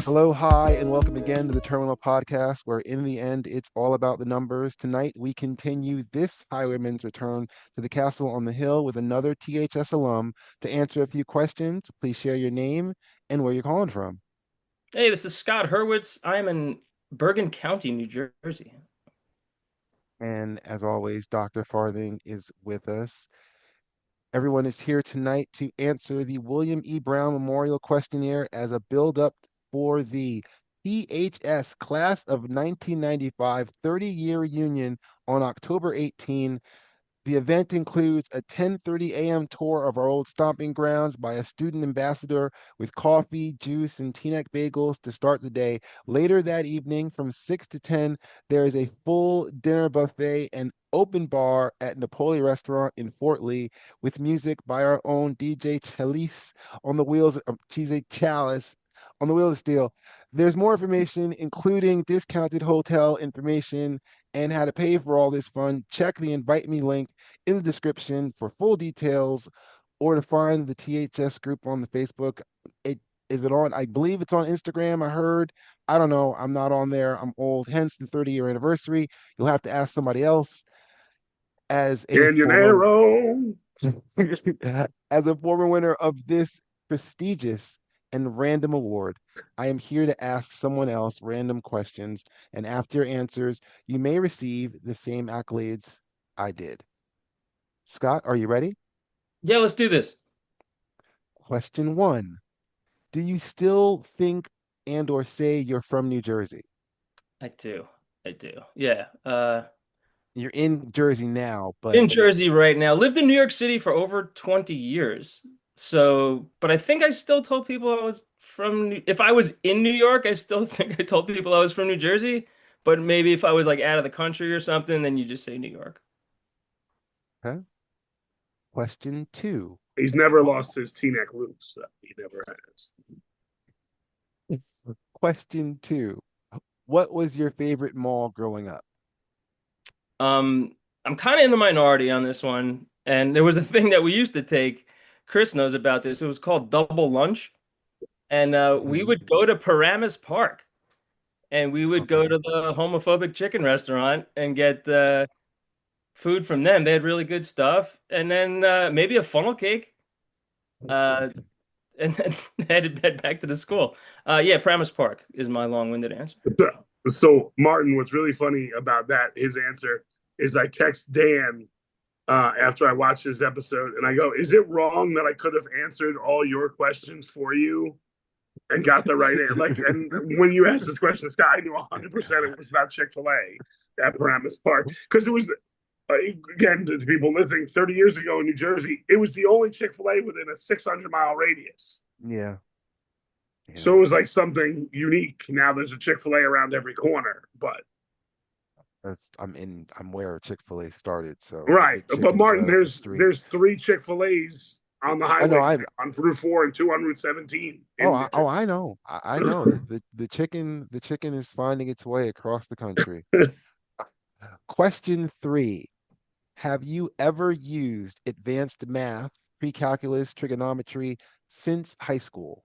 Hello, hi, and welcome again to the Terminal Podcast, where in the end, it's all about the numbers. Tonight, we continue this highwayman's return to the castle on the hill with another THS alum to answer a few questions. Please share your name and where you're calling from. Hey, this is Scott Hurwitz. I'm in Bergen County, New Jersey. And as always, Dr. Farthing is with us. Everyone is here tonight to answer the William E. Brown Memorial Questionnaire as a build-up for the PHS Class of 1995 30-year reunion on October 18. The event includes a 10:30 a.m. tour of our old stomping grounds by a student ambassador with coffee, juice, and Teaneck Bagels to start the day. Later that evening, from 6 to 10, there is a full dinner buffet and open bar at Napoli Restaurant in Fort Lee with music by our own DJ Chalice on the wheels of Chalice on the wheel of steel. There's more information, including discounted hotel information and how to pay for all this fun. Check the invite me link in the description for full details or to find the THS group on the Facebook. It is it on? I believe it's on Instagram. I heard. I don't know. I'm not on there. I'm old. Hence the 30-year anniversary. You'll have to ask somebody else. As a former Canyonero. as a former winner of this prestigious and random award, I am here to ask someone else random questions, and after your answers, you may receive the same accolades I did. Scott, are you ready? Yeah, let's do this. Question one. Do you still think and or say you're from New Jersey? I do. I do. Yeah. You're in Jersey now, but In Jersey right now. Lived in New York City for over 20 years. So, but I think I still told people I was if I was in New York, I still think I told people I was from New Jersey. But maybe if I was like out of the country or something, then you just say New York. okay. Question two. He's never lost his Teaneck roots. He never has. Question two. What was your favorite mall growing up? I'm kind of in the minority on this one. And there was a thing that we used to take. Chris knows about this. It was called double lunch. And we Mhm. would go to Paramus Park and we would go Okay. to the homophobic chicken restaurant and get food from them. They had really good stuff. And then maybe a funnel cake. Uh, and then head back to the school. Yeah, Paramus Park is my long-winded answer. So, Martin, what's really funny about that, his answer, is I text Dan after I watched this episode and I go, is it wrong that I could have answered all your questions for you and got the right answer? Like, and when you asked this question, Scott, I knew 100% it was about Chick-fil-A at Paramus Park. Because it was, again, to people listening, 30 years ago in New Jersey, it was the only Chick-fil-A within a 600-mile radius. Yeah. So Yeah. it was like something unique. Now there's a Chick-fil-A around every corner, but I'm where Chick-fil-A started, so the right. good But chicken's Martin, right up the street. there's three Chick-fil-A's on the I know highway I on Route 4 and 2 on Route 17 in New I know. I know the chicken is finding its way across the country. Jersey. Question three. Have you ever used advanced math, pre-calculus, trigonometry since high school?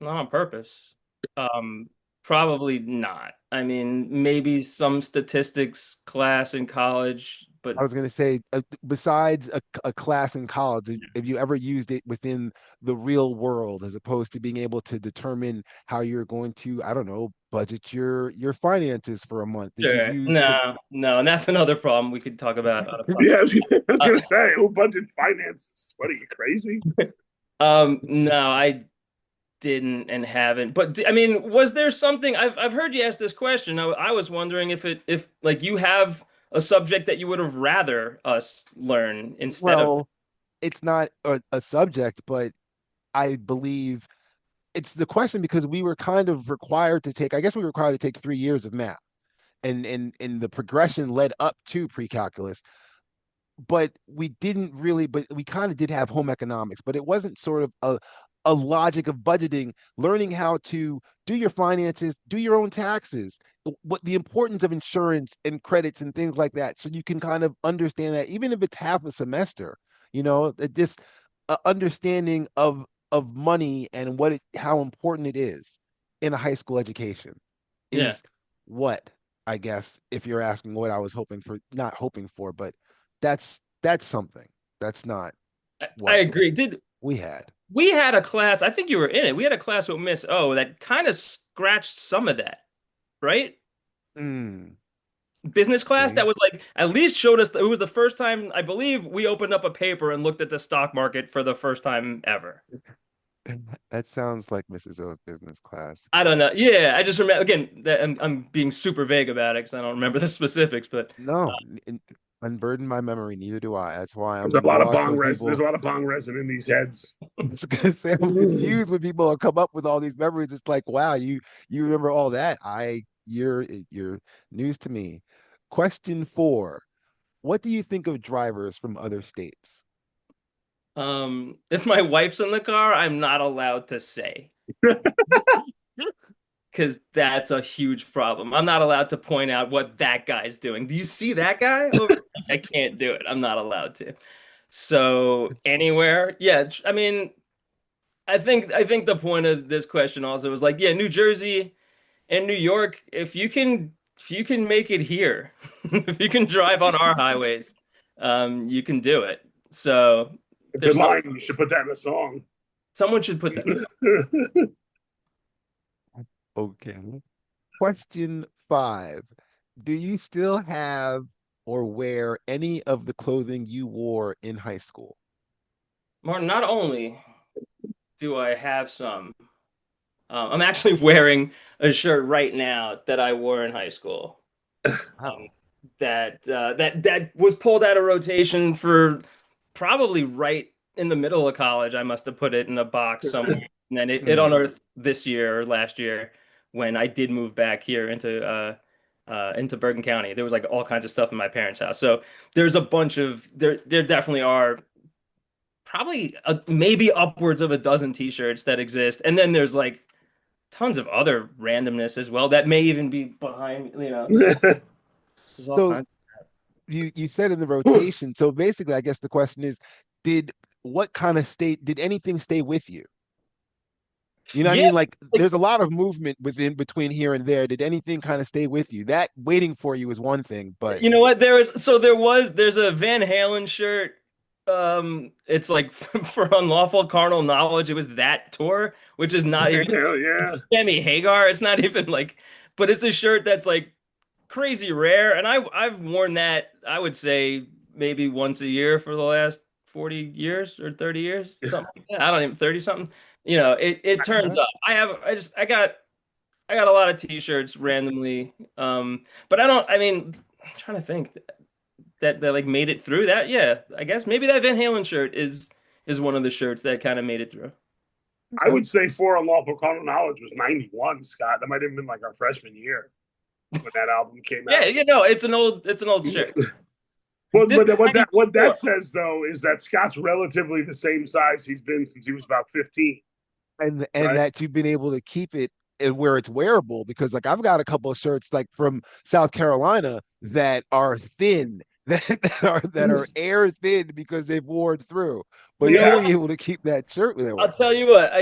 Not on purpose. Um, Probably not. I mean, maybe some statistics class in college, but I was going to say, besides a class in college, have you ever used it within the real world as opposed to being able to determine how you're going to, I don't know, budget your finances for a month? Did you sure. use trig No, no, and that's another problem we could talk about on a Yeah, I was podcast. gonna say, who budget finances? What are you crazy? No, I didn't and haven't. But I mean, was there something I've heard you ask this question. I was wondering if like you have a subject that you would have rather us learn instead of. Well, it's not a subject, but I believe it's the question because we were kind of required to take, I guess we were required to take 3 years of math and the progression led up to pre-calculus. But we didn't really, but we kind of did have home economics, but it wasn't sort of a logic of budgeting, learning how to do your finances, do your own taxes, what the importance of insurance and credits and things like that. So you can kind of understand that even if it's half a semester, this understanding of money and how important it is. in a high school education Yeah, is what, I guess, if you're asking what I was hoping for, not hoping for, but that's something. That's not I what agree. Did we had. we had a class, I think you were in it. We had a class with Miss O that kind of scratched some of that, right? Mm, Business class that okay. was like at least showed us it was the first time I believe we opened up a paper and looked at the stock market for the first time ever. That sounds like Mrs. O's business class, I don't but know. Yeah, I just remember again that I'm being super vague about it because I don't remember the specifics, but no, unburden my memory. Neither do I. That's why There's I'm a lot of lost bong when res. There's people. a lot of bong resin in these heads. I was gonna say I'm confused when people come up with all these memories. It's like, wow, you remember all that. You're news to me. Question four. What do you think of drivers from other states? if my wife's in the car, I'm not allowed to say because that's a huge problem. I'm not allowed to point out what that guy's doing. Do you see that guy over? I can't do it. I'm not allowed to. So anywhere, yeah. I mean, I think the point of this question also was like, yeah, New Jersey and New York, if you can make it here, if you can drive on our highways, you can do it. So Good there's no line. You should put that in a song. someone should put that. Okay. Question five. Do you still have or wear any of the clothing you wore in high school? Martin, not only do I have some, I'm actually wearing a shirt right now that I wore in high school. Um, Wow. that was pulled out of rotation for probably right in the middle of college. I must have put it in a box somewhere, and then it Mm. unearthed this year or last year when I did move back here into Bergen County. There was like all kinds of stuff in my parents' house. So there's a bunch of there definitely are probably maybe upwards of a dozen t-shirts that exist, and then there's like tons of other randomness as well that may even be behind, there's all So kinds. you said in the rotation. So basically, I guess the question is, did what kind of state did anything stay with you? You know what I Yeah, mean? Like like there's a lot of movement within between here and there. Did anything kind of stay with you? That waiting for you is one thing, but you know what? There's a Van Halen shirt. It's like for unlawful carnal knowledge. It was that tour, which is not even Hell yeah. Sammy Hagar. It's not even like, but it's a shirt that's like crazy rare, and I've worn that. I would say maybe once a year for the last 40 years or 30 years, something like that. I don't even 30 something. It turns okay. up. I got a lot of t-shirts randomly. But I mean, I'm trying to think that like made it through that. Yeah, I guess maybe that Van Halen shirt is one of the shirts that kind of made it through. I Okay. would say For Unlawful Carnal Knowledge was 91, Scott. That might have been like our freshman year when that album came Yeah, out. it's an old shirt. Well, This is what 94. that says though is that Scott's relatively the same size he's been since he was about 15, And right? that you've been able to keep it where it's wearable because like I've got a couple of shirts like from South Carolina that are thin that are air thin because they've worn through. But You know you're what? able to keep that shirt there. I'll tell you what,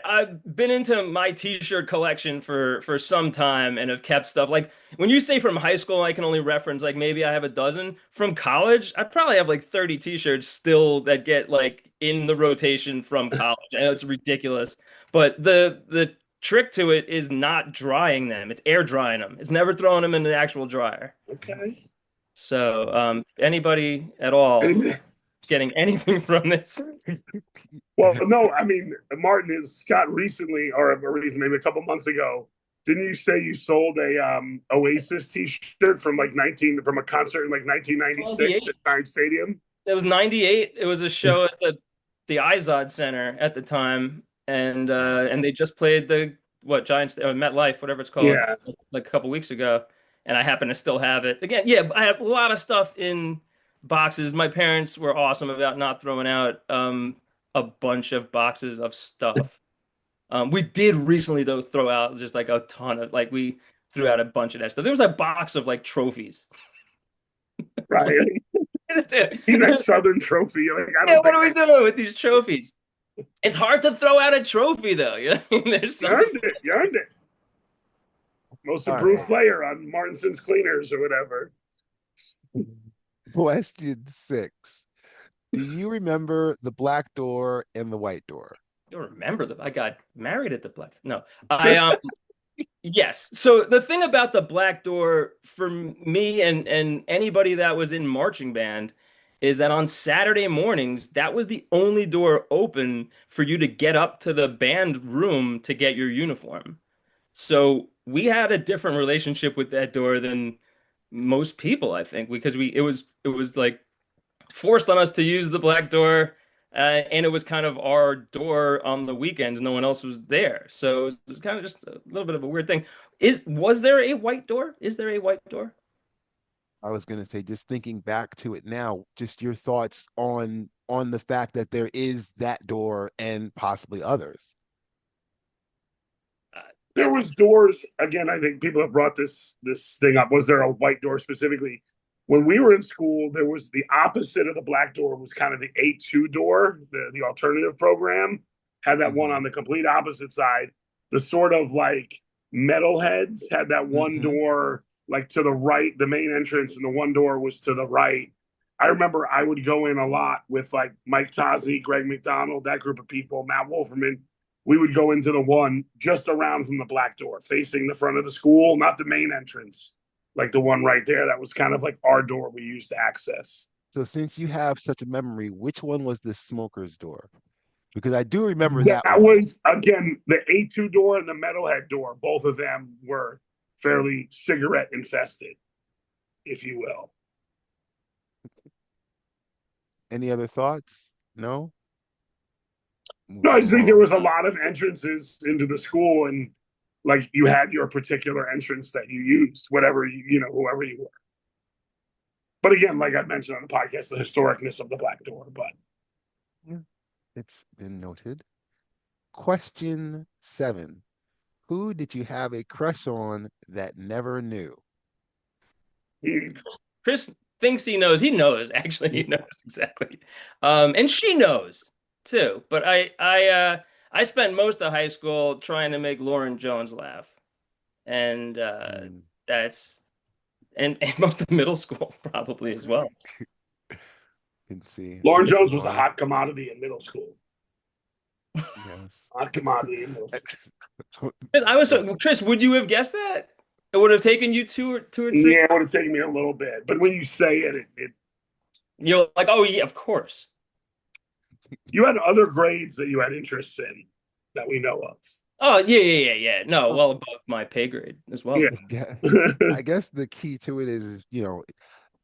I've been into my t-shirt collection for some time and have kept stuff. Like when you say from high school, I can only reference like maybe I have a dozen. From college, I probably have like 30 t-shirts still that get like in the rotation from college. I know it's ridiculous, but the trick to it is not drying them. It's air drying them. It's never throwing them in the actual dryer. Okay. So, if anybody at all getting anything from this, Well, no, I mean, Martin is Scott recently, or a reason maybe a couple months ago. Didn't you say you sold a Oasis T-shirt from like 19 from a concert in like 1996 at 98. Giant Stadium? It was 98. It was a show at the Izod Center at the time, and they just played the what Giants or MetLife, whatever it's called, Yeah, like a couple weeks ago, and I happen to still have it. Again, yeah, I have a lot of stuff in boxes. My parents were awesome about not throwing out a bunch of boxes of stuff. We did recently though throw out just like a ton of like we threw out a bunch of that stuff. There was a box of like trophies. It's right. like, Teaneck Southern Trophy. Like I yeah, don't what think are we doing with these trophies? It's hard to throw out a trophy though. You know what I mean? There's You something. earned it. You earned it. Most All right. improved player on Martinson's Cleaners or whatever. Question 6. Do you remember the black door and the white door? You remember I got married at the Black. No, I yes. So the thing about the Black Door for me and anybody that was in marching band is that on Saturday mornings, that was the only door open for you to get up to the band room to get your uniform. So we had a different relationship with that door than most people, I think, because it was like forced on us to use the black door, and it was kind of our door on the weekends. No one else was there, so it was kind of just a little bit of a weird thing. Was there a white door? Is there a white door? I was going to say, just thinking back to it now, just your thoughts on the fact that there is that door and possibly others. Uh, There was doors again. I think people have brought this thing up. Was there a white door specifically? When we were in school, there was the opposite of the black door was kind of the A2 door, the alternative program had that one Mm-hmm. on the complete opposite side. The sort of like metalheads had that one Mm-hmm. door like to the right, the main entrance, and the one door was to the right. I remember I would go in a lot with like Mike Tozzi, Greg McDonald, that group of people, Matt Wolferman. We would go into the one just around from the black door, facing the front of the school, not the main entrance, like the one right there. That was kind of like our door we used to access. So since you have such a memory, which one was the smoker's door? Because I do remember that That one. was again the A2 door and the metalhead door. Both of them were fairly cigarette infested, if you will. Any other thoughts? No? No, I Moving just think there along. was a lot of entrances into the school, and like you had your particular entrance that you used, whatever you know, whoever you were. But again, like I mentioned on the podcast, the historicness of the black door. But Yeah, it's been noted. Question 7. Who did you have a crush on that never knew? mm, Chris thinks he knows. He knows, actually, he knows exactly. And she knows too. But I spent most of high school trying to make Lauren Jones laugh, and Hmm, that's and most of middle school probably as well. can see. Lauren Jones was a Lauren, hot commodity in middle school. yes. Hot commodity in middle school. I was so Chris, would you have guessed that? It would have taken you two or three. Yeah, it would have taken me a little bit, but when you say it You're like, oh yeah, of course. you had other grades that you had interests in that we know of. Oh yeah. No, well above my pay grade as well. Yeah. Yeah. I guess the key to it is,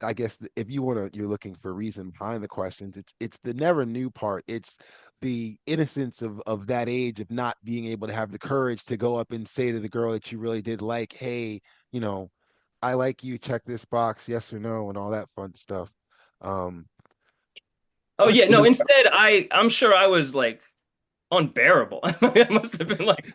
I guess if you're looking for reason behind the questions, it's the never knew part. It's the innocence of that age of not being able to have the courage to go up and say to the girl that you really did like, hey, you know, I like you, check this box, yes or no, and all that fun stuff. Um, Oh yeah, no, instead I'm sure I was like unbearable. I must have been like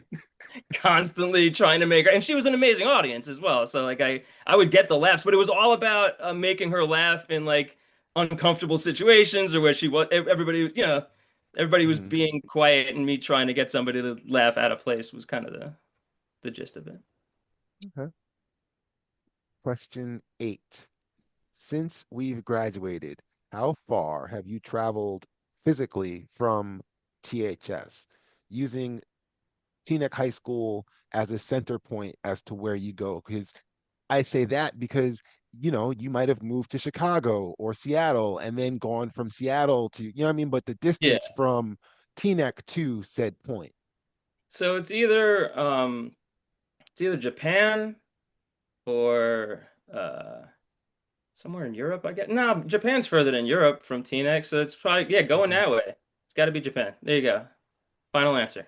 constantly trying to make her, and she was an amazing audience as well. So like I would get the laughs, but it was all about making her laugh in like uncomfortable situations or where she was everybody was mhm. being quiet and me trying to get somebody to laugh out of place was kind of the gist of it. Okay. Question 8. Since we've graduated, how far have you traveled physically from THS using Teaneck High School as a center point as to where you go? Because I say that because you might have moved to Chicago or Seattle and then gone from Seattle to, what I mean? But the Yeah. distance from Teaneck to said point. So it's either Japan or somewhere in Europe, I guess. No, Japan's further than Europe from Teaneck, so it's probably yeah, going Mhm. that way. It's got to be Japan. There you go. Final answer.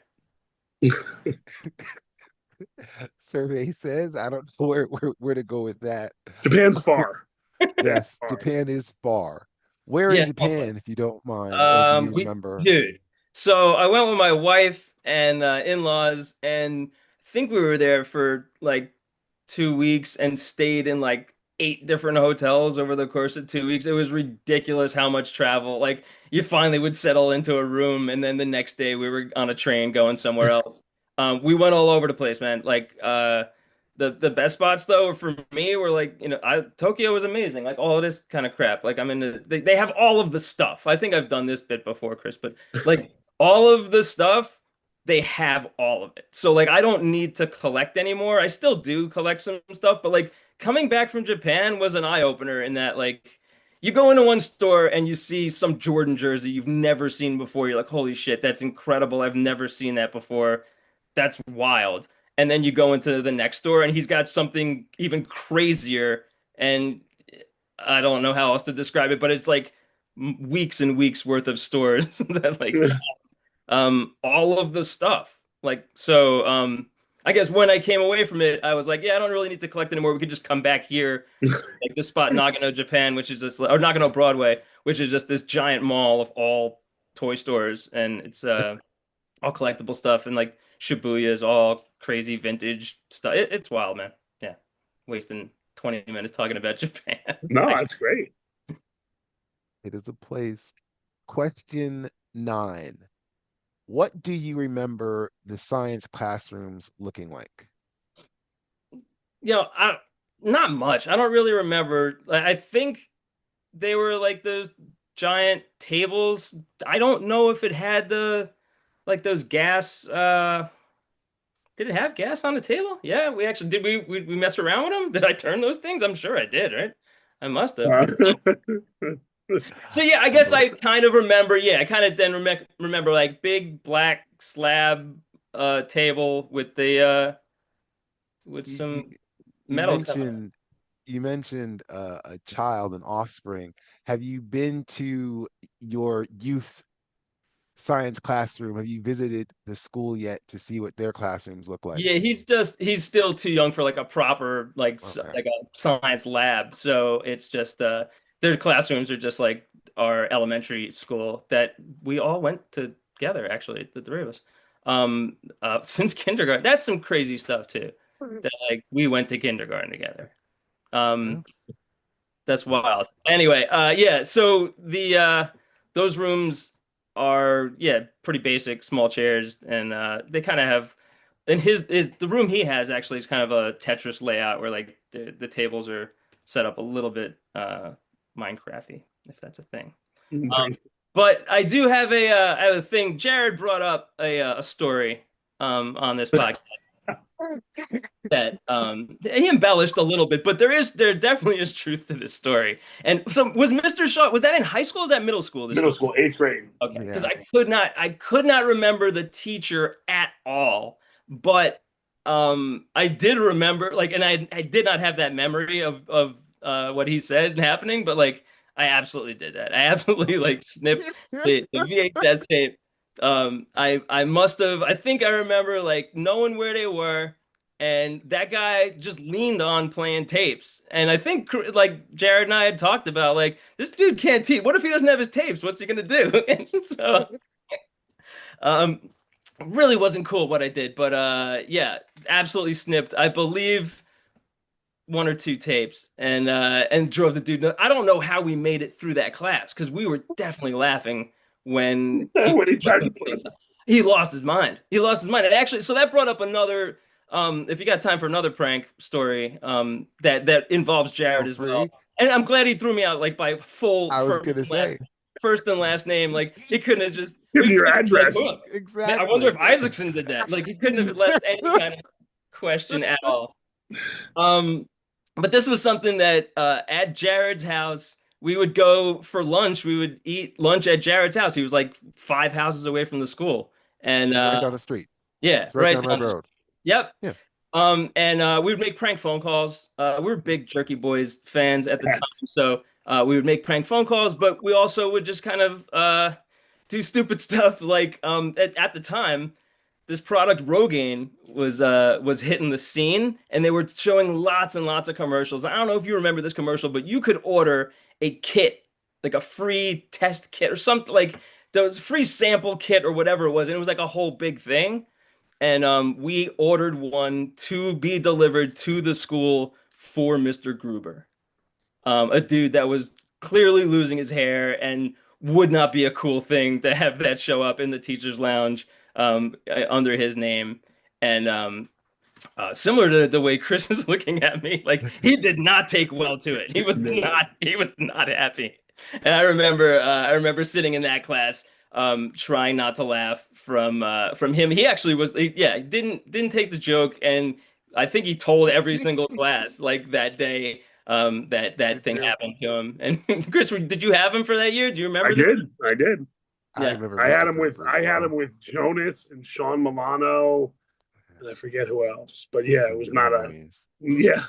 Survey says, I don't know where to go with that. Japan's far. Japan's Yes, far. Japan is far. Where in Yeah, totally. Japan, if you don't mind, or do you We remember? dude. So I went with my wife and in-laws, and I think we were there for like 2 weeks and stayed in like 8 different hotels over the course of 2 weeks. It was ridiculous how much travel. Like you finally would settle into a room, and then the next day we were on a train going somewhere else. We went all over the place, man. Like the best spots though for me were like, Tokyo was amazing. Like all of this kind of crap. Like they have all of the stuff. I think I've done this bit before, Chris, but like all of the stuff, they have all of it. So like I don't need to collect anymore. I still do collect some stuff, but like coming back from Japan was an eye opener in that like you go into one store and you see some Jordan jersey you've never seen before. You're like, holy shit, that's incredible. I've never seen that before. That's wild. And then you go into the next store and he's got something even crazier. And I don't know how else to describe it, but it's like weeks and weeks worth of stores that like all of the stuff. Like so I guess when I came away from it, I was like, yeah, I don't really need to collect anymore. We could just come back here to like this spot, Nagano, Japan, which is just or Nagano Broadway, which is just this giant mall of all toy stores, and it's all collectible stuff, and like Shibuya is all crazy vintage stuff. It's wild, man. Yeah, wasting 20 minutes talking about Japan. No, that's great. It is a place. Question 9. What do you remember the science classrooms looking like? I not much. I don't really remember. I think they were like those giant tables. I don't know if it had the like those gas did it have gas on the table? Yeah, we actually did we mess around with them? Did I turn those things? I'm sure I did, right? I must have. Uh, So yeah, I guess I kind of remember, yeah, I kind of then remember like big black slab table with the with You, you, some you metal coming out. mentioned you mentioned a child, an offspring. Have you been to your youth science classroom? Have you visited the school yet to see what their classrooms look like? Yeah, he's still too young for like a proper Okay. like a science lab. So it's just their classrooms are just like our elementary school that we all went together actually, the three of us. Since kindergarten. That's some crazy stuff too. That like we went to kindergarten together. Um Yeah. that's wild. Anyway, yeah, so the those rooms are yeah, pretty basic, small chairs and they kind of have and his the room he has actually is kind of a Tetris layout where like the tables are set up a little bit Minecrafty, if that's a thing. nice. But I do have I have a thing. Jared brought up a story on this podcast that he embellished a little bit, but there definitely is truth to this story. And so was Mr. Shaw, was that in high school or was that middle school, this Middle story? school, eighth grade. Okay, because Yeah. I could not remember the teacher at all, but I did remember like, and I did not have that memory of what he said happening, but like I absolutely did that. I absolutely like snipped the VHS tape. I must have. I think I remember like knowing where they were, and that guy just leaned on playing tapes. And I think like Jared and I had talked about like this dude can't teach. What if he doesn't have his tapes? What's he gonna do? And so um really wasn't cool what I did, but yeah, absolutely snipped. I believe one or two tapes and drove the dude. I don't know how we made it through that class because we were definitely laughing when he When he put tried to those put tapes on. He lost his mind. He lost his mind. And actually, so that brought up another if you got time for another prank story that involves Feel Jared as well. free. And I'm glad he threw me out like by full I was gonna say. first and last name. Like he couldn't have just give we him your couldn't have like, address. look, man, I wonder if Exactly. Isaacson did that. Like he couldn't have left any kind of question at all. Um, but this was something that at Jared's house, we would go for lunch. We would eat lunch at Jared's house. He was like 5 houses away from the school. And Right down the street. yeah, It's right right down Red down the Road. street. Yep. Yeah. And we would make prank phone calls. We were big Jerky Boys fans at the time, Yes. so we would make prank phone calls, but we also would just kind of do stupid stuff. Like at the time, this product Rogaine was hitting the scene, and they were showing lots and lots of commercials. I don't know if you remember this commercial, but you could order a kit, like a free test kit or something, like there was a free sample kit or whatever it was, and it was like a whole big thing and we ordered one to be delivered to the school for Mr. Gruber, a dude that was clearly losing his hair, and would not be a cool thing to have that show up in the teacher's lounge under his name. And similar to the way Chris is looking at me, like he did not take well to it. No. He was not happy. And I remember sitting in that class, trying not to laugh from him. He actually yeah, didn't take the joke, and I think he told every single class like that day, that Me thing too. happened to him. And Chris, did you have him for that year? Do you I remember this? did. I did. I Yeah. remember Mr. Gruber as I had him well. with Jonas and Sean Milano, and I forget who else. But yeah, it The was not a memories. yeah.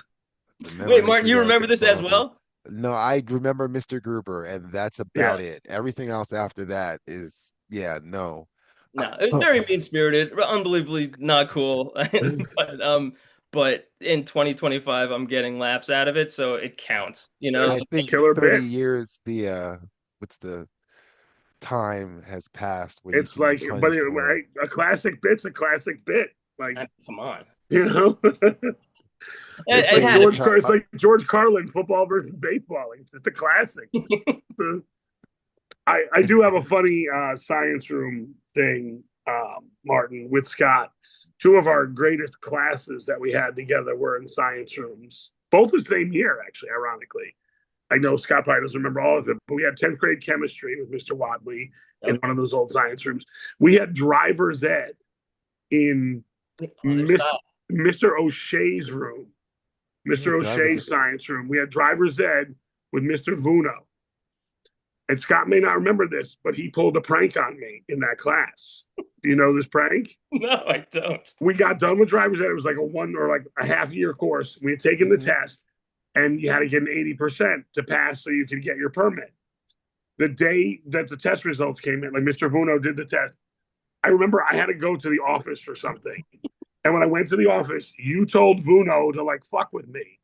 The Wait, memories Martin, are you remember this as uncontrollable. well? No, I remember Mr. Gruber, and that's Yeah. about it. Everything else after that is, yeah, no. No, it was very mean-spirited, unbelievably not cool. But in 2025, I'm getting laughs out of it, so it counts. You know, I think Killer 30 bit. years, what's the time has passed where you It's can be like, but punished for. a classic bit's a classic bit. Like, come on. you know, it's It like had to Favorite be. It's like George Carlin, football versus baseball. It's a classic. I do have a funny science room thing, Martin, with Scott. Two of our greatest classes that we had together were in science rooms, both the same year, actually, ironically. I know Scott probably doesn't remember all of them, but we had 10th grade chemistry with Mr. Wadley in one of those old science rooms. We had driver's ed in Mr. O'Shea's room, Yeah, Mr. drivers. O'Shea's science room. We had driver's ed with Mr. Vuno. And Scott may not remember this, but he pulled a prank on me in that class. Do you know this prank? No, I don't. We got done with driver's ed. It was like a one or like a half year course. We had taken the Mhm. test and you had to get an 80% to pass so you could get your permit. The day that the test results came in, like Mr. Vuno did the test, I remember I had to go to the office for something. And when I went to the office, you told Vuno to like fuck with me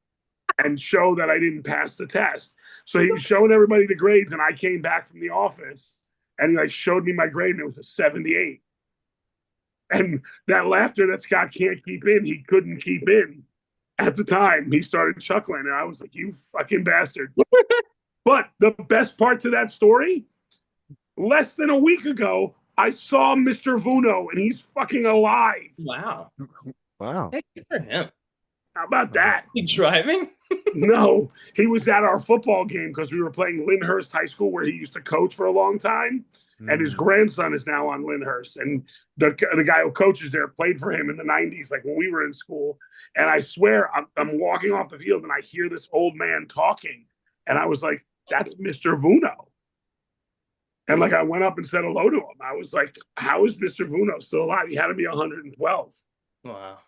and show that I didn't pass the test. So he was showing everybody the grades, and I came back from the office and he like showed me my grade, and it was a 78. And that laughter that Scott can't keep in, he couldn't keep in at the time. He started chuckling, and I was like, "You fucking bastard!" But the best part to that story, less than a week ago, I saw Mr. Vuno, and he's fucking alive. Wow. Wow. Hey, good for him. How about Uh, that? You driving? No, he was at our football game because we were playing Lyndhurst High School, where he used to coach for a long time. And his hmm. grandson is now on Lyndhurst. And the guy who coaches there played for him in the 90s, like when we were in school. And I swear, I'm walking off the field and I hear this old man talking. And I was like, that's Mr. Vuno. And like I went up and said hello to him. I was like, how is Mr. Vuno still alive? He had to be 112. Wow.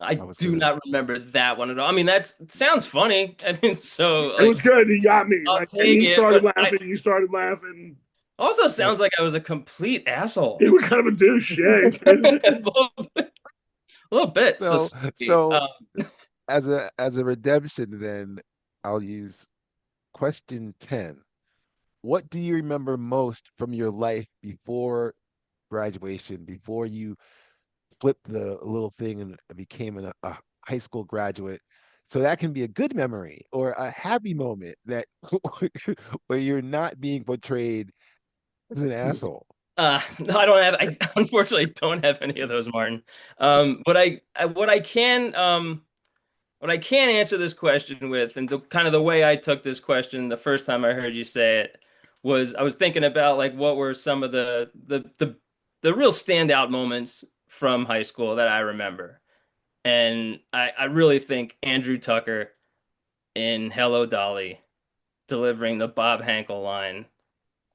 I I was do gonna. not remember that one at all. I mean, that sounds funny. I mean, so It was like good. He got me. I'll Like, and take he it, started but I laughing. You started laughing. also Well, sounds like I was a complete asshole. You were kind of a douche. Yeah. A little bit. So, so as a redemption, then I'll use question 10. What do you remember most from your life before graduation, before you flipped the little thing and became a high school graduate? So that can be a good memory or a happy moment that where you're not being portrayed as an asshole. no, I unfortunately don't have any of those, Martin. But what I can answer this question with, and the kind of the way I took this question the first time I heard you say it was I was thinking about like what were some of the real standout moments from high school that I remember. And I really think Andrew Tucker in Hello Dolly delivering the Bob Hankel line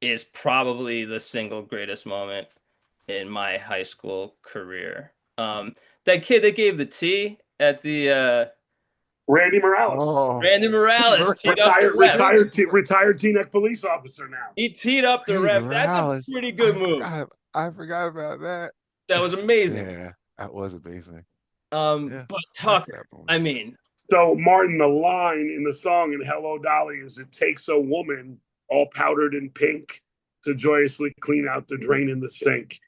is probably the single greatest moment in my high school career. That kid that gave the T at the Randy Morales, Oh, Randy Morales teed up the ref. retired Teaneck police officer now. He teed up the Randy ref. That's a Morales. pretty good move. I forgot about that. That was amazing. Yeah, that was amazing. Yeah, But missed that Tucker, moment. I mean, So Martin, the line in the song in Hello Dolly is "It takes a woman all powdered in pink to joyously clean out the drain in the sink."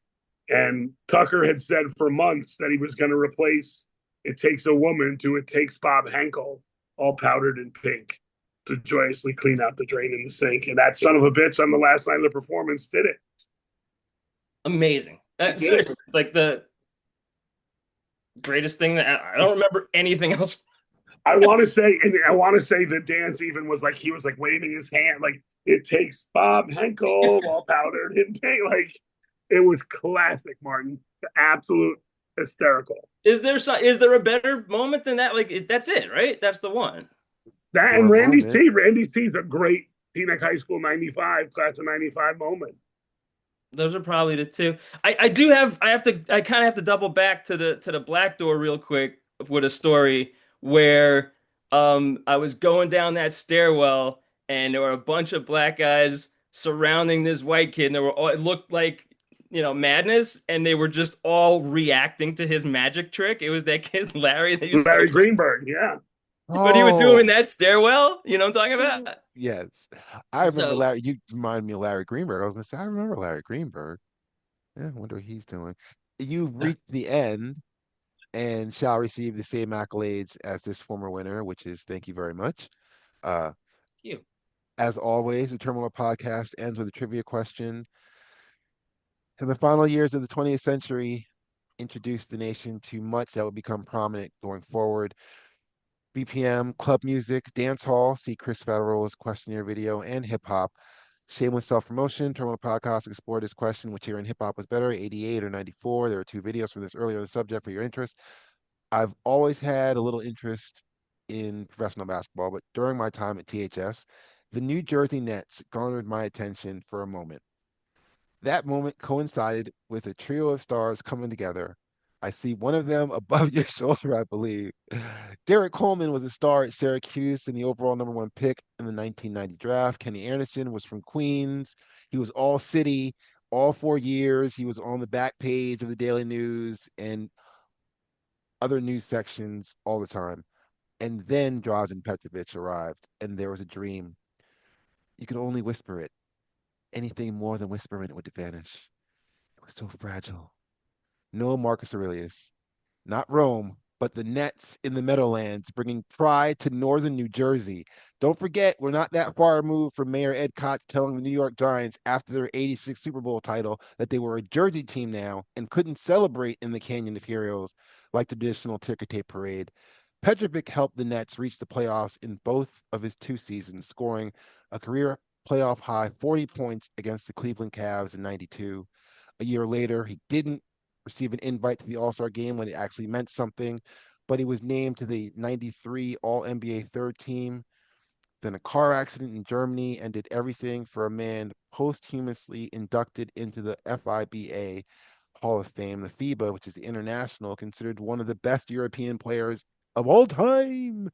And Tucker had said for months that he was going to replace "It takes a woman" to "It takes Bob Hankel all powdered in pink." to joyously clean out the drain in the sink. And that son of a bitch on the last night of the performance did it. Amazing. He did it. Seriously, like the greatest thing that I don't remember anything else. I want to say the dance even was like he was like waving his hand, like it takes Bob Henkel all powdered in paint. Like it was classic, Martin. Absolute hysterical. Is there a better moment than that? Like that's it, right? That's the one. That and Your moment. Randy's T is a great Teaneck High School '95 class of '95 moment. Those are probably the two. I do have I kind of have to double back to the black door real quick with a story where I was going down that stairwell and there were a bunch of black guys surrounding this white kid and they were all, it looked like madness and they were just all reacting to his magic trick. It was that kid Larry that used to Larry Greenberg, yeah. what he would do in Oh, that stairwell. You know what I'm talking about? yes. I remember So Larry. You remind me of Larry Greenberg. I was gonna say, I remember Larry Greenberg. Yeah, I wonder what he's doing. You've reached the end and shall receive the same accolades as this former winner, which is thank you very much. Uh, cute. as always, the Terminal Podcast ends with a trivia question. In the final years of the 20th century, introduced the nation to much that would become prominent going forward. BPM, club music, dance hall, see Chris Federer's questionnaire video, and hip hop. Shameless self-promotion, Terminal Podcast explored this question, which year in hip hop was better, 88 or 94. There are two videos from this earlier on the subject for your interest. I've always had a little interest in professional basketball, but during my time at THS, the New Jersey Nets garnered my attention for a moment. That moment coincided with a trio of stars coming together. I see one of them above your shoulder, I believe. Derek Coleman was a star at Syracuse and the overall #1 pick in the 1990 draft. Kenny Anderson was from Queens. He was all city all 4 years. He was on the back page of the Daily News and other news sections all the time. And then Drazen Petrovic arrived, and there was a dream. You could only whisper it. Anything more than whispering it would vanish. It was so fragile. No Marcus Aurelius, not Rome, but the Nets in the Meadowlands, bringing pride to northern New Jersey. Don't forget, we're not that far removed from Mayor Ed Koch telling the New York Giants after their '86 Super Bowl title that they were a Jersey team now and couldn't celebrate in the Canyon of Heroes like the traditional ticker tape parade. Petrovic helped the Nets reach the playoffs in both of his 2 seasons, scoring a career playoff high 40 points against the Cleveland Cavs in '92. A year later, he didn't receive an invite to the All-Star game when it actually meant something, but he was named to the '93 All-NBA third team. Then a car accident in Germany ended everything for a man posthumously inducted into the FIBA Hall of Fame, the FIBA, which is the international, considered one of the best European players of all time,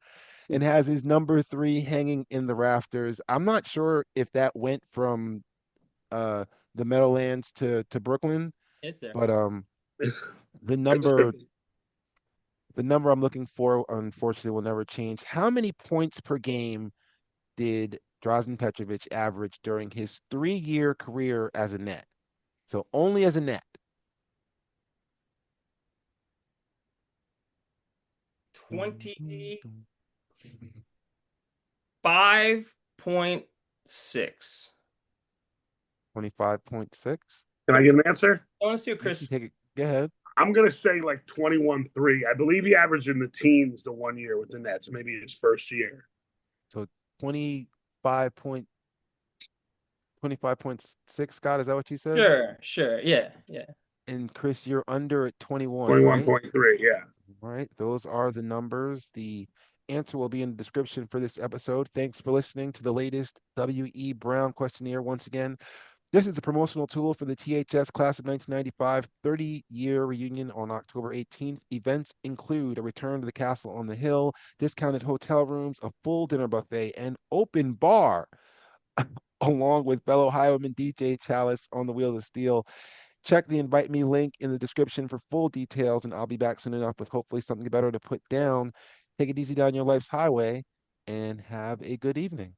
and has his #3 hanging in the rafters. I'm not sure if that went from uh, the Meadowlands to Brooklyn, It's there. but the number the number I'm looking for, unfortunately, will never change. How many points per game did Drazen Petrovic average during his 3-year career as a net? So only as a net. 25.6. 25.6. Can I get an answer? I want to see what You can Chris. take it. Go ahead. I'm gonna say like 21-3. I believe he averaged in the teens the 1 year with the Nets, maybe his first year. So 25.6, Scott, is that what you said? Sure. Yeah, yeah. And Chris, you're under at 21, right? 21.3, yeah. All right, those are the numbers. The answer will be in the description for this episode. Thanks for listening to the latest W.E. Brown questionnaire. Once again, this is a promotional tool for the THS class of 1995 30-year reunion on October 18th. Events include a return to the Castle on the Hill, discounted hotel rooms, a full dinner buffet, and open bar, along with fellow Highwayman DJ Chalice on the Wheels of Steel. Check the invite me link in the description for full details, and I'll be back soon enough with hopefully something better to put down. Take it easy down your life's highway and have a good evening.